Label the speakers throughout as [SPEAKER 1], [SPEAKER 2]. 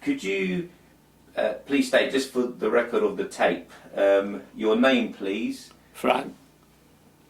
[SPEAKER 1] Could you please state, just for the record of the tape, your name, please?
[SPEAKER 2] Frank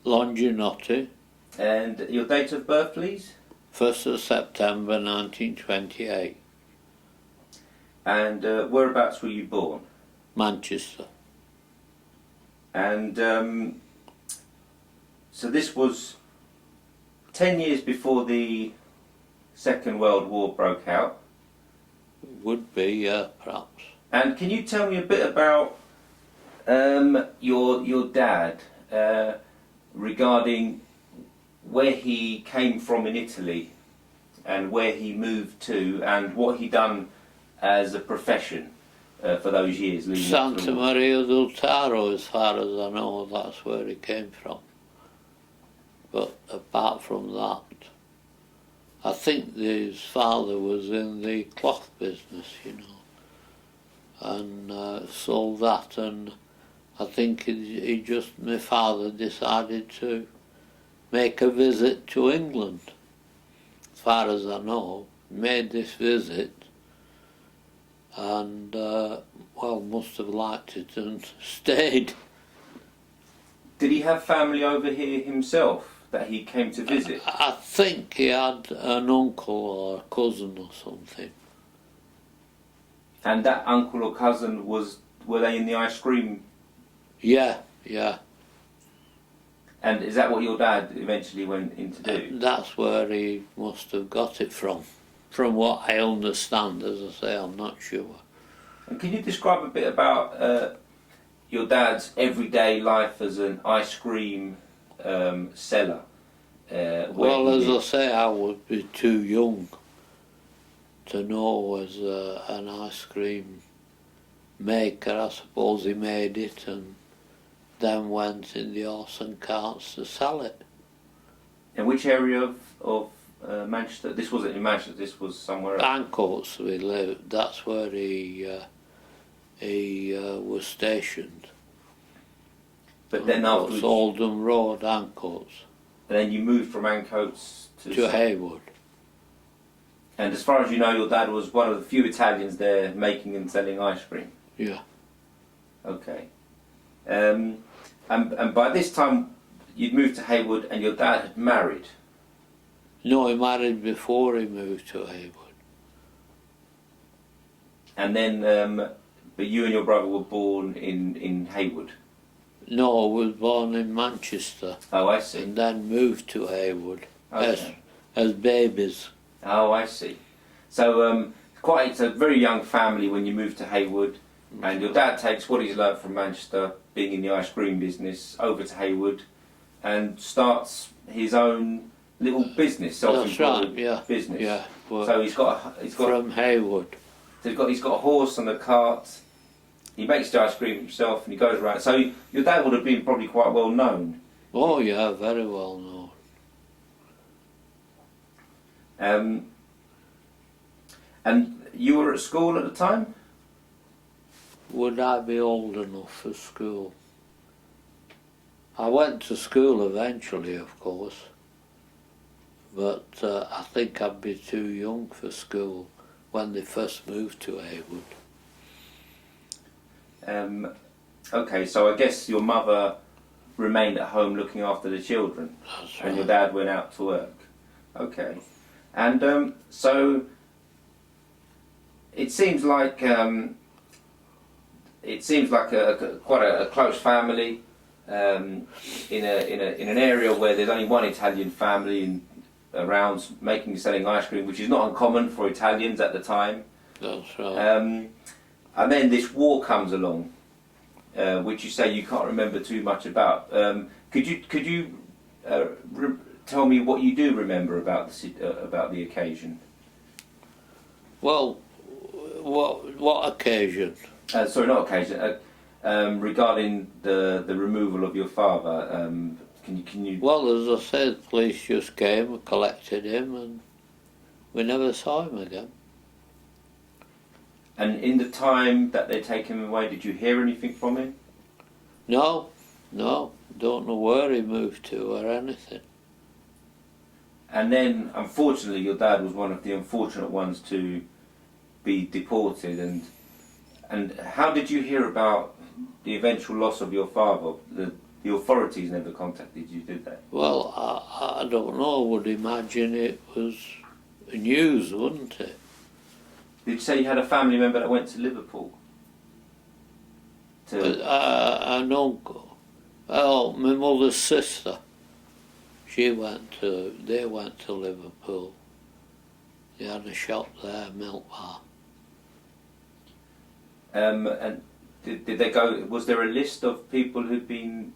[SPEAKER 2] Longinotti.
[SPEAKER 1] And your date of birth, please?
[SPEAKER 2] 1st of September 1928.
[SPEAKER 1] And whereabouts were you born?
[SPEAKER 2] Manchester.
[SPEAKER 1] And so this was 10 years before the Second World War broke out.
[SPEAKER 2] Would be, yeah, perhaps.
[SPEAKER 1] And can you tell me a bit about your dad regarding where he came from in Italy and where he moved to and what he done as a profession for those years leading up to
[SPEAKER 2] Santa
[SPEAKER 1] the war?
[SPEAKER 2] Maria del Taro, as far as I know, that's where he came from. But apart from that, I think his father was in the cloth business, you know, and sold that, and I think my father decided to make a visit to England. As far as I know, made this visit and, well, must have liked it and stayed.
[SPEAKER 1] Did he have family over here himself that he came to visit?
[SPEAKER 2] I think he had an uncle or a cousin or something.
[SPEAKER 1] And that uncle or cousin were they in the ice cream?
[SPEAKER 2] Yeah, yeah.
[SPEAKER 1] And is that what your dad eventually went in to do?
[SPEAKER 2] That's where he must have got it from what I understand. As I say, I'm not sure.
[SPEAKER 1] And can you describe a bit about your dad's everyday life as an ice cream seller?
[SPEAKER 2] Well, as I say, I would be too young to know as an ice cream maker. I suppose he made it and then went in the horse and carts to sell it.
[SPEAKER 1] In which area of Manchester? This wasn't in Manchester, this was somewhere else.
[SPEAKER 2] Ancoats we lived, that's where he was stationed.
[SPEAKER 1] But then afterwards...
[SPEAKER 2] Oldham Road, Ancoats.
[SPEAKER 1] And then you moved from Ancoats
[SPEAKER 2] to Haywood.
[SPEAKER 1] And as far as you know, your dad was one of the few Italians there making and selling ice cream?
[SPEAKER 2] Yeah.
[SPEAKER 1] Okay. And by this time, you'd moved to Haywood and your dad had married?
[SPEAKER 2] No, he married before he moved to Haywood.
[SPEAKER 1] And then, but you and your brother were born in Haywood?
[SPEAKER 2] No, I was born in Manchester.
[SPEAKER 1] Oh, I see.
[SPEAKER 2] And then moved to Haywood
[SPEAKER 1] Okay.
[SPEAKER 2] as babies.
[SPEAKER 1] Oh, I see. So, it's a very young family when you moved to Haywood, and your dad takes what he's learnt from Manchester, being in the ice cream business, over to Haywood, and starts his own little business, self-employed business.
[SPEAKER 2] Yeah.
[SPEAKER 1] So he's got
[SPEAKER 2] from Haywood.
[SPEAKER 1] So he's got a horse and a cart. He makes the ice cream himself, and he goes around. So your dad would have been probably quite well known.
[SPEAKER 2] Oh yeah, very well known.
[SPEAKER 1] And you were at school at the time?
[SPEAKER 2] Would I be old enough for school? I went to school eventually, of course, but I think I'd be too young for school when they first moved to Haywood.
[SPEAKER 1] Okay, so I guess your mother remained at home looking after the children.
[SPEAKER 2] That's right.
[SPEAKER 1] And your dad went out to work. Okay. And so it seems like quite a close family in an area where there's only one Italian family around making and selling ice cream, which is not uncommon for Italians at the time.
[SPEAKER 2] That's right.
[SPEAKER 1] And then this war comes along, which you say you can't remember too much about. Could you tell me what you do remember about the occasion?
[SPEAKER 2] Well, what occasion?
[SPEAKER 1] Sorry, not occasion. Regarding the removal of your father, can you?
[SPEAKER 2] Well, as I said, police just came and collected him, and we never saw him again.
[SPEAKER 1] And in the time that they take him away, did you hear anything from him?
[SPEAKER 2] No, don't know where he moved to or anything.
[SPEAKER 1] And then, unfortunately, your dad was one of the unfortunate ones to be deported, and how did you hear about the eventual loss of your father? The authorities never contacted you, did they?
[SPEAKER 2] Well, I don't know. I would imagine it was news, wouldn't it?
[SPEAKER 1] Did you say you had a family member that went to Liverpool?
[SPEAKER 2] An uncle. Oh, my mother's sister. They went to Liverpool. They had a shop there, milk bar.
[SPEAKER 1] And did they go? Was there a list of people who'd been?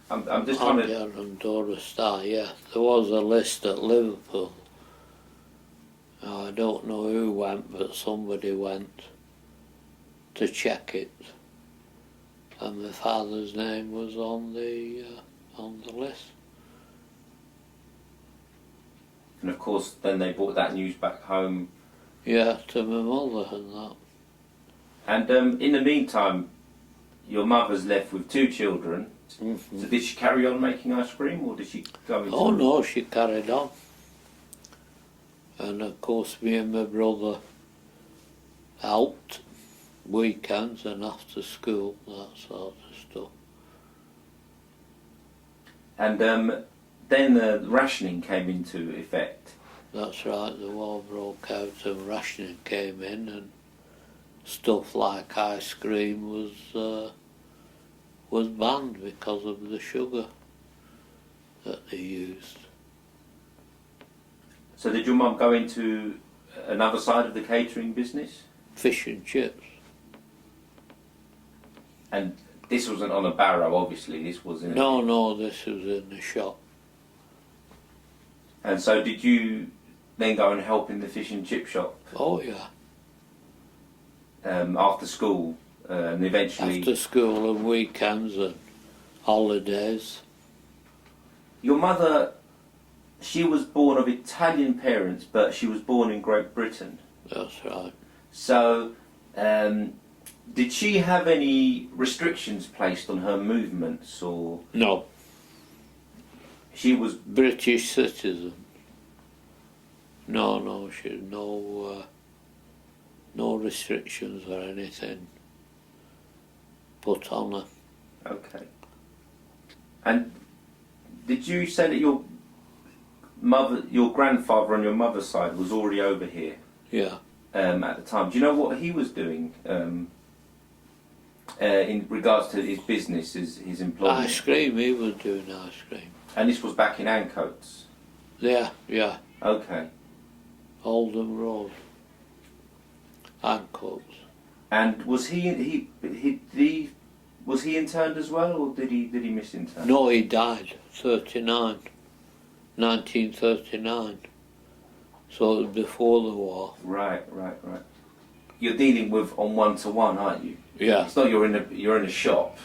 [SPEAKER 1] I'm just trying to.
[SPEAKER 2] Arandora Star, yeah. There was a list at Liverpool. Now, I don't know who went, but somebody went to check it, and my father's name was on the list.
[SPEAKER 1] And of course, then they brought that news back home.
[SPEAKER 2] Yeah, to my mother and that.
[SPEAKER 1] And in the meantime, your mother's left with 2 children.
[SPEAKER 2] Mm-hmm.
[SPEAKER 1] So did she carry on making ice cream, or did she go into...
[SPEAKER 2] Oh no, she carried on. And of course me and my brother helped weekends and after school, that sort of stuff.
[SPEAKER 1] And then the rationing came into effect.
[SPEAKER 2] That's right, the war broke out and rationing came in, and stuff like ice cream was banned because of the sugar that they used.
[SPEAKER 1] So did your mum go into another side of the catering business?
[SPEAKER 2] Fish and chips.
[SPEAKER 1] And this wasn't on a barrow, obviously, this was in...
[SPEAKER 2] No, this was in the shop.
[SPEAKER 1] And so did you then go and help in the fish and chip shop?
[SPEAKER 2] Oh yeah.
[SPEAKER 1] After school, and eventually...
[SPEAKER 2] After school and weekends and holidays.
[SPEAKER 1] Your mother, she was born of Italian parents, but she was born in Great Britain.
[SPEAKER 2] That's right.
[SPEAKER 1] So, did she have any restrictions placed on her movements, or...?
[SPEAKER 2] No.
[SPEAKER 1] She was...
[SPEAKER 2] British citizen. No, she had no restrictions or anything put on her.
[SPEAKER 1] Okay. And did you say that your grandfather on your mother's side was already over here?
[SPEAKER 2] Yeah.
[SPEAKER 1] At the time. Do you know what he was doing in regards to his business, his employment?
[SPEAKER 2] Ice cream, he was doing ice cream.
[SPEAKER 1] And this was back in Ancoats?
[SPEAKER 2] Yeah.
[SPEAKER 1] Okay.
[SPEAKER 2] Oldham Road. Ancoats.
[SPEAKER 1] And was he was he interned as well, or did he miss intern?
[SPEAKER 2] No, he died, 1939. So it was before the war.
[SPEAKER 1] Right. You're dealing with on 1-to-1, aren't you?
[SPEAKER 2] Yeah.
[SPEAKER 1] It's not you're in a shop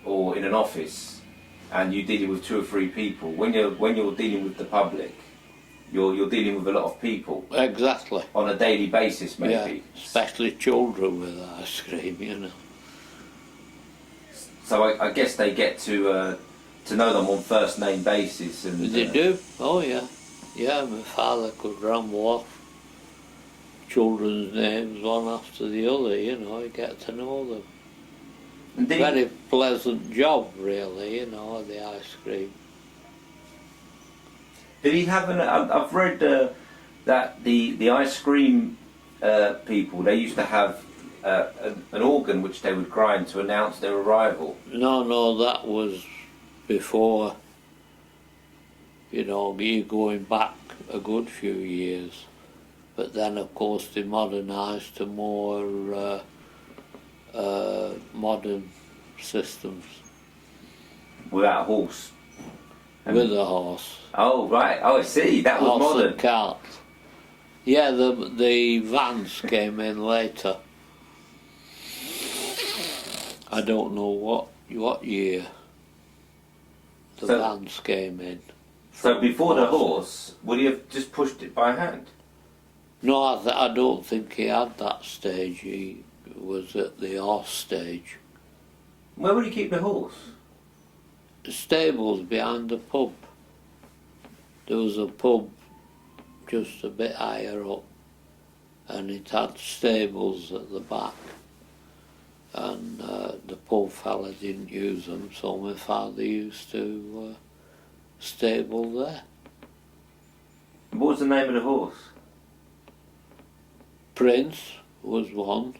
[SPEAKER 1] or in an office and you're dealing with 2 or 3 people. When you're dealing with the public, you're dealing with a lot of people.
[SPEAKER 2] Exactly.
[SPEAKER 1] On a daily basis, maybe.
[SPEAKER 2] Yeah, especially children with ice cream, you know.
[SPEAKER 1] So I guess they get to know them on first name basis. And
[SPEAKER 2] They do? Oh yeah. Yeah, my father could ramble off children's names one after the other, you know, you get to know them. Very pleasant job, really, you know, the ice cream.
[SPEAKER 1] Did he have I've read that the ice cream people, they used to have an organ which they would grind to announce their arrival.
[SPEAKER 2] No, that was before, you know, me going back a good few years. But then, of course, they modernised to more modern systems.
[SPEAKER 1] Without a horse?
[SPEAKER 2] With a horse.
[SPEAKER 1] Oh, right. Oh, I see. That was
[SPEAKER 2] Horse
[SPEAKER 1] modern.
[SPEAKER 2] and cart. Yeah, the vans came in later. I don't know what year the vans came in.
[SPEAKER 1] So before the horse, would he have just pushed it by hand?
[SPEAKER 2] No, I don't think he had that stage. He was at the horse stage.
[SPEAKER 1] Where would he keep the horse?
[SPEAKER 2] The stables behind the pub. There was a pub just a bit higher up, and it had stables at the back, and the poor fella didn't use them, so my father used to stable there.
[SPEAKER 1] What was the name of the horse?
[SPEAKER 2] Prince was one,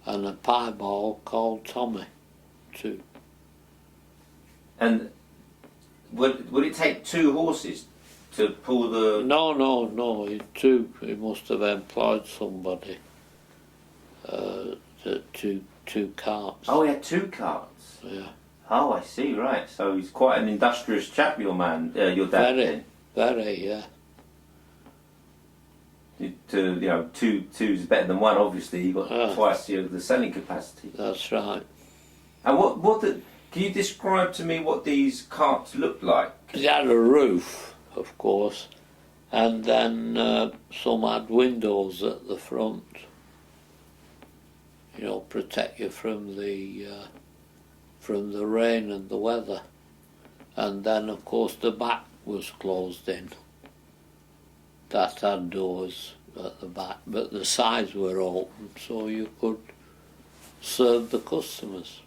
[SPEAKER 2] and a piebald called Tommy, two.
[SPEAKER 1] And would it take two horses to pull the...
[SPEAKER 2] No, he must have employed somebody, two carts.
[SPEAKER 1] Oh, he had two carts?
[SPEAKER 2] Yeah.
[SPEAKER 1] Oh, I see, right. So he's quite an industrious chap, your dad.
[SPEAKER 2] Very, yeah.
[SPEAKER 1] Two's better than one, obviously. You've got twice the selling capacity.
[SPEAKER 2] That's right.
[SPEAKER 1] And can you describe to me what these carts looked like?
[SPEAKER 2] They had a roof, of course, and then some had windows at the front, protect you from the rain and the weather. And then, of course, the back was closed in. That had doors at the back, but the sides were open, so you could serve the customers.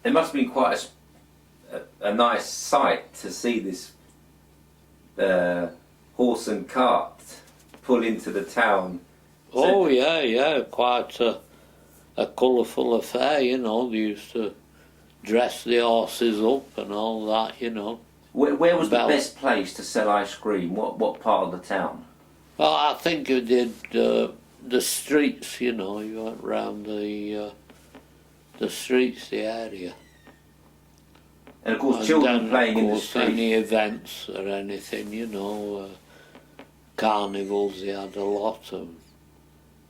[SPEAKER 1] It must have been quite a nice sight to see this horse and cart pull into the town.
[SPEAKER 2] Oh, yeah, quite a colourful affair, They used to dress the horses up and all that,
[SPEAKER 1] Where was the best place to sell ice cream? What part of the town?
[SPEAKER 2] Well, I think you did the streets, you went round the streets, the area.
[SPEAKER 1] And of course, children playing in the streets.
[SPEAKER 2] Any events or anything, carnivals, they had a lot of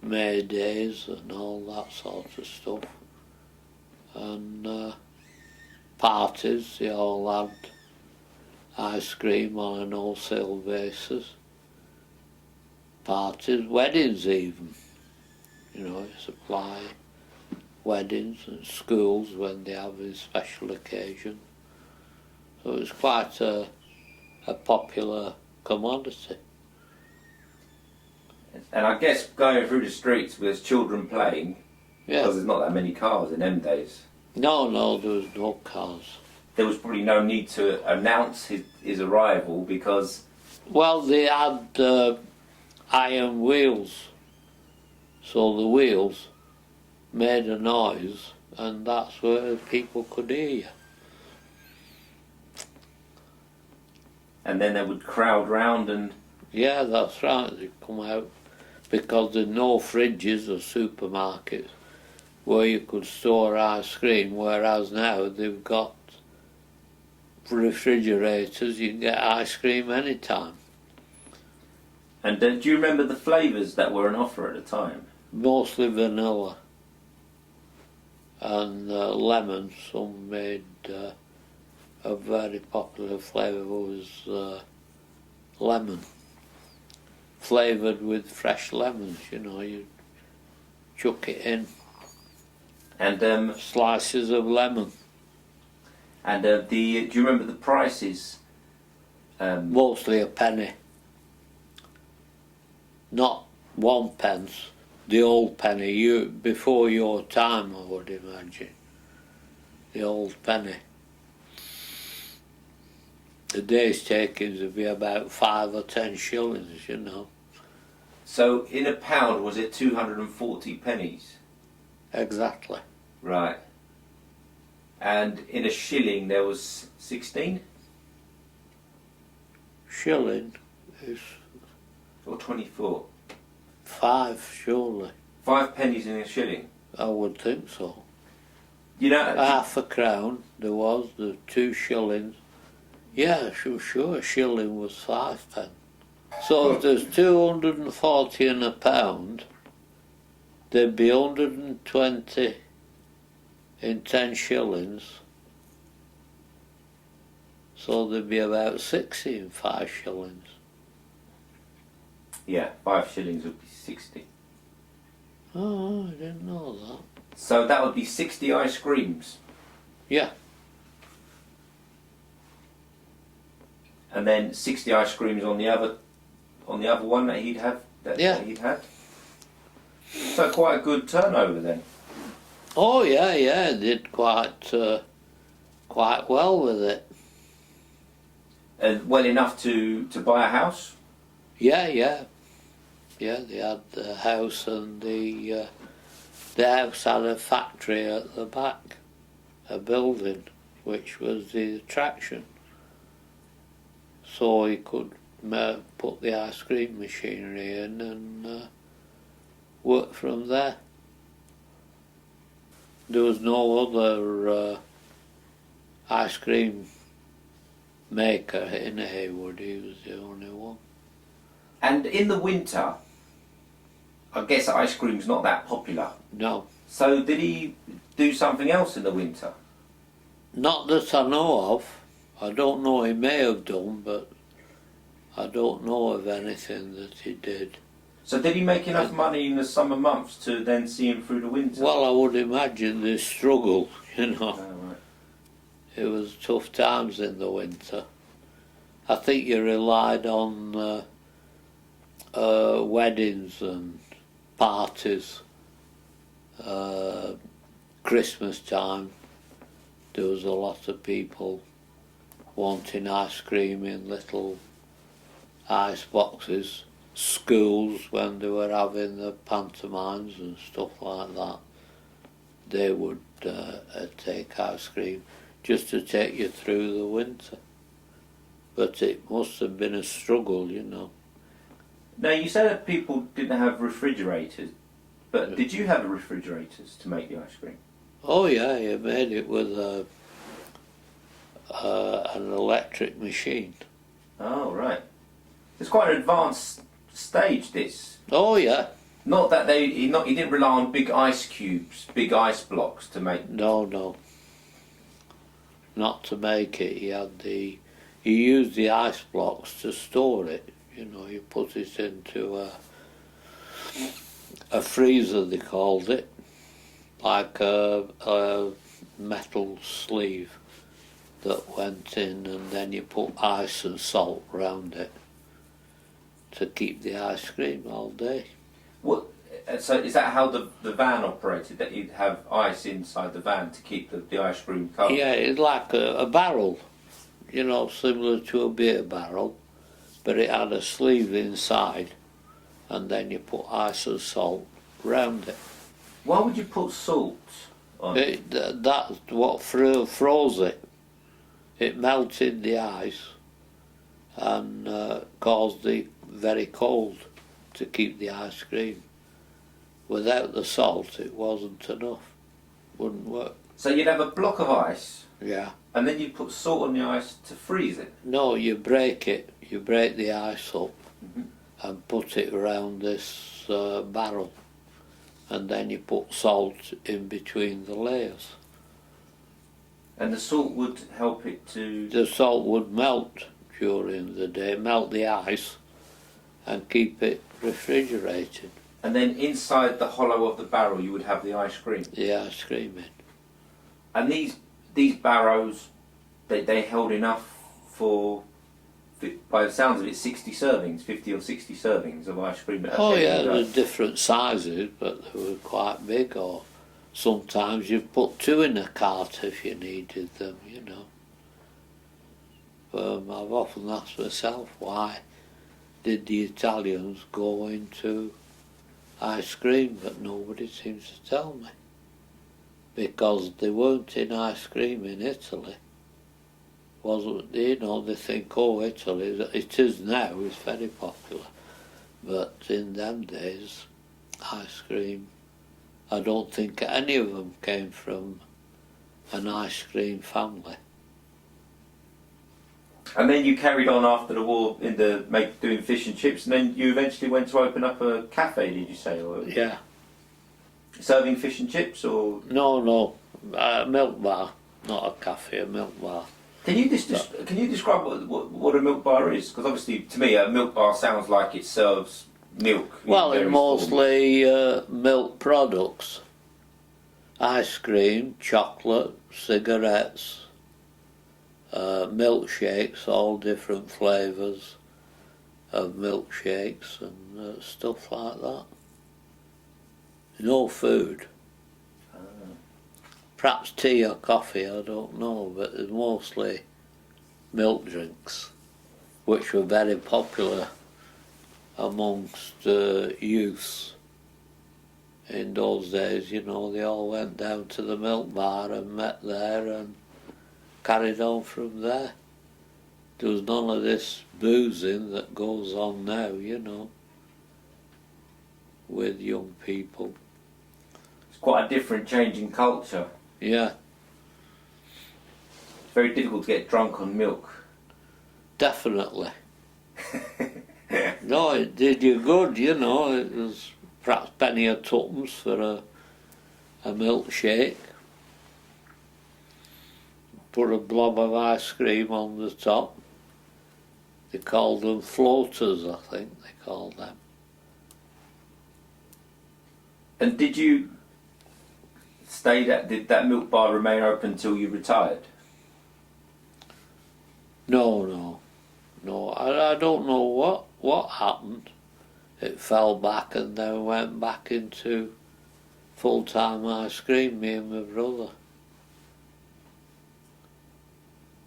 [SPEAKER 2] May Days and all that sort of stuff. And parties, they all had ice cream on an wholesale basis. Parties, weddings even, supply weddings and schools when they have a special occasion. So it was quite a popular commodity.
[SPEAKER 1] And I guess going through the streets with children playing, because there's not that many cars in them days.
[SPEAKER 2] No, there was no cars.
[SPEAKER 1] There was probably no need to announce his arrival because...
[SPEAKER 2] Well, they had iron wheels, so the wheels made a noise, and that's where people could hear you.
[SPEAKER 1] And then they would crowd round and...
[SPEAKER 2] Yeah, that's right, they'd come out, because there's no fridges or supermarkets where you could store ice cream, whereas now they've got refrigerators, you can get ice cream anytime.
[SPEAKER 1] And do you remember the flavours that were on offer at the time?
[SPEAKER 2] Mostly vanilla and lemon. Some made a very popular flavour was lemon, flavoured with fresh lemons, you chuck it in.
[SPEAKER 1] And
[SPEAKER 2] slices of lemon.
[SPEAKER 1] And do you remember the prices?
[SPEAKER 2] Mostly a penny. Not 1 pence, the old penny, before your time, I would imagine. The old penny. The day's takings would be about 5 or 10 shillings,
[SPEAKER 1] So in a pound, was it 240 pennies?
[SPEAKER 2] Exactly.
[SPEAKER 1] Right. And in a shilling there was 16?
[SPEAKER 2] Shilling is...
[SPEAKER 1] Or 24?
[SPEAKER 2] 5, surely.
[SPEAKER 1] 5 pennies in a shilling?
[SPEAKER 2] I would think so.
[SPEAKER 1] Half
[SPEAKER 2] a crown there was, the 2 shillings. Yeah, sure, a shilling was 5 pence. So if there's 240 in a pound, there'd be 120 in 10 shillings. So there'd be about 60 in 5 shillings.
[SPEAKER 1] Yeah, 5 shillings would be 60.
[SPEAKER 2] Oh, I didn't know that.
[SPEAKER 1] So that would be 60 ice creams?
[SPEAKER 2] Yeah.
[SPEAKER 1] And then 60 ice creams on the other one that he'd have that you'd had. So quite a good turnover then.
[SPEAKER 2] Oh yeah, did quite well with it.
[SPEAKER 1] And well enough to buy a house?
[SPEAKER 2] Yeah, they had the house, and the house had a factory at the back, a building, which was the attraction. So he could put the ice cream machinery in and work from there. There was no other ice cream maker in Haywood. He was the only one.
[SPEAKER 1] And in the winter, I guess ice cream's not that popular.
[SPEAKER 2] No.
[SPEAKER 1] So did he do something else in the winter?
[SPEAKER 2] Not that I know of. I don't know, he may have done, but I don't know of anything that he did.
[SPEAKER 1] So did he make enough money in the summer months to then see him through the winter?
[SPEAKER 2] Well, I would imagine they struggled, you know.
[SPEAKER 1] Oh, right.
[SPEAKER 2] It was tough times in the winter. I think you relied on weddings and parties. Christmas time, there was a lot of people wanting ice cream in little ice boxes. Schools, when they were having the pantomimes and stuff like that, they would take ice cream just to take you through the winter. But it must have been a struggle, you know.
[SPEAKER 1] Now, you said that people didn't have refrigerators, but did you have refrigerators to make the ice cream?
[SPEAKER 2] Oh yeah, you made it with an electric machine.
[SPEAKER 1] Oh, right. It's quite an advanced stage, this.
[SPEAKER 2] Oh yeah.
[SPEAKER 1] Not that he didn't rely on big ice cubes, big ice blocks to make.
[SPEAKER 2] No. Not to make it. He used the ice blocks to store it. You know, you put it into a freezer, they called it, like a metal sleeve that went in, and then you put ice and salt round it to keep the ice cream all day.
[SPEAKER 1] What? So is that how the van operated? That you'd have ice inside the van to keep the ice cream cold?
[SPEAKER 2] Yeah, it's like a barrel, you know, similar to a beer barrel, but it had a sleeve inside, and then you put ice and salt round it.
[SPEAKER 1] Why would you put salt on it?
[SPEAKER 2] That's what froze it. It melted the ice and caused it very cold to keep the ice cream. Without the salt, it wasn't enough. Wouldn't work.
[SPEAKER 1] So you'd have a block of ice,
[SPEAKER 2] Yeah.
[SPEAKER 1] and then you'd put salt on the ice to freeze it.
[SPEAKER 2] No, you break it. You break the ice up
[SPEAKER 1] Mhm.
[SPEAKER 2] and put it around this barrel, and then you put salt in between the layers.
[SPEAKER 1] And the salt would help it to.
[SPEAKER 2] The salt would melt during the day, melt the ice, and keep it refrigerated.
[SPEAKER 1] And then inside the hollow of the barrel, you would have the ice cream.
[SPEAKER 2] The ice cream in.
[SPEAKER 1] And these barrows, they held enough for, by the sounds of it, 60 servings, 50 or 60 servings of ice cream.
[SPEAKER 2] Oh yeah, there's different sizes, but they were quite big. Or sometimes you put two in a cart if you needed them, you know. I've often asked myself, why did the Italians go into ice cream? But nobody seems to tell me. Because they weren't in ice cream in Italy. Wasn't, you know, they think, oh, Italy, it is now, it's very popular. But in them days, ice cream, I don't think any of them came from an ice cream family.
[SPEAKER 1] And then you carried on after the war in doing fish and chips, and then you eventually went to open up a cafe, did you say? Or
[SPEAKER 2] Yeah.
[SPEAKER 1] serving fish and chips, or?
[SPEAKER 2] No, a milk bar, not a cafe, a milk bar.
[SPEAKER 1] Can you describe what a milk bar is? Because obviously, to me, a milk bar sounds like it serves milk.
[SPEAKER 2] Well, it's mostly milk products. Ice cream, chocolate, cigarettes, milkshakes, all different flavours, of milkshakes and stuff like that. No food. Perhaps tea or coffee, I don't know, but it's mostly milk drinks, which were very popular amongst youths in those days. You know, they all went down to the milk bar and met there and carried on from there. There was none of this boozing that goes on now, you know, with young people.
[SPEAKER 1] It's quite a different change in culture.
[SPEAKER 2] Yeah.
[SPEAKER 1] It's very difficult to get drunk on milk.
[SPEAKER 2] Definitely. No, it did you good, you know. It was perhaps penny or tuppence for a milkshake. Put a blob of ice cream on the top. They called them floaters, I think they called them.
[SPEAKER 1] And did that milk bar remain open until you retired?
[SPEAKER 2] No. I don't know what happened. It fell back and then went back into full-time ice cream, me and my brother.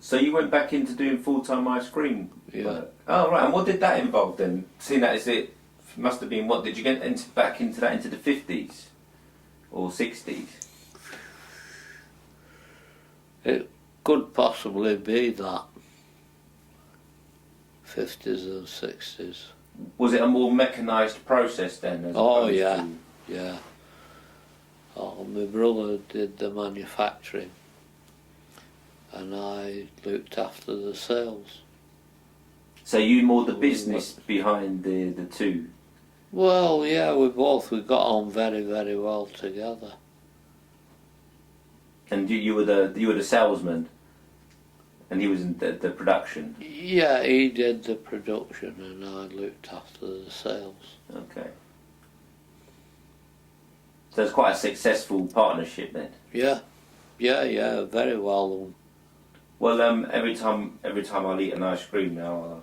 [SPEAKER 1] So you went back into doing full-time ice cream
[SPEAKER 2] Yeah.
[SPEAKER 1] work? Oh, right. And what did that involve then? Seeing that must have been, what, did you get back into that into the 50s or 60s?
[SPEAKER 2] It could possibly be that. 50s and 60s.
[SPEAKER 1] Was it a more mechanised process then?
[SPEAKER 2] Oh yeah. Oh, my brother did the manufacturing and I looked after the sales.
[SPEAKER 1] So you more the business behind the two?
[SPEAKER 2] Well, yeah, we got on very, very well together.
[SPEAKER 1] And you were the salesman, and he was in the production.
[SPEAKER 2] Yeah, he did the production and I looked after the sales.
[SPEAKER 1] Okay. So it's quite a successful partnership then.
[SPEAKER 2] Yeah, very well done.
[SPEAKER 1] Well, every time I'll eat an ice cream now,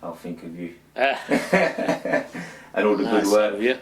[SPEAKER 1] I'll think of you and all the
[SPEAKER 2] Nice
[SPEAKER 1] good work.
[SPEAKER 2] of you.